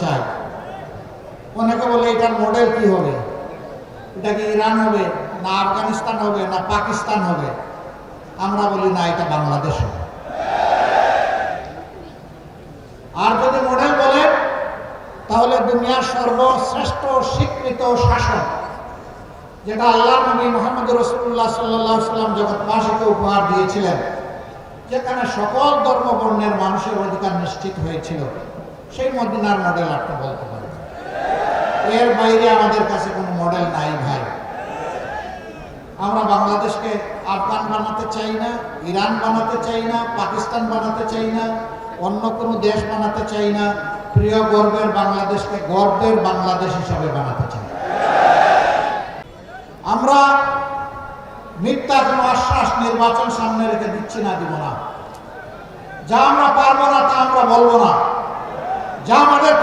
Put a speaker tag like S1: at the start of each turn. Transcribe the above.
S1: চাই। অনেকে বলে এটার মডেল কি হবে, এটা কি ইরান হবে না আফগানিস্তান হবে না পাকিস্তান হবে? আমরা বলি না, এটা বাংলাদেশ হবে। আর যদি মডেল বলে তাহলে দুনিয়ার সর্বশ্রেষ্ঠ স্বীকৃত শাসন, যেটা আল্লাহ নবী মুহাম্মদ রাসূলুল্লাহ সাল্লাল্লাহু আলাইহি ওয়াসাল্লাম জগৎবাসীকে উপহার দিয়েছিলেন, যেখানে সকল ধর্ম বর্ণের মানুষের অধিকার নিশ্চিত হয়েছিল, সেই মদিনার মডেল আপনি বলতে পারেন। এর বাইরে আমাদের কাছে কোনো মডেল নাই ভাই। আমরা বাংলাদেশকে আফগান বানাতে চাই না, ইরান বানাতে চাই না, পাকিস্তান বানাতে চাই না, অন্য কোনো দেশ বানাতে চাই না। প্রিয় গর্বের বাংলাদেশকে গর্বের বাংলাদেশ হিসাবে বানাতে চাই। আমরা মিথ্যা কোনো আশ্বাস নির্বাচন সামনে রেখে দিচ্ছি না, দিব না। যা আমরা পারবো না তা আমরা বলবো না। যা আমাদের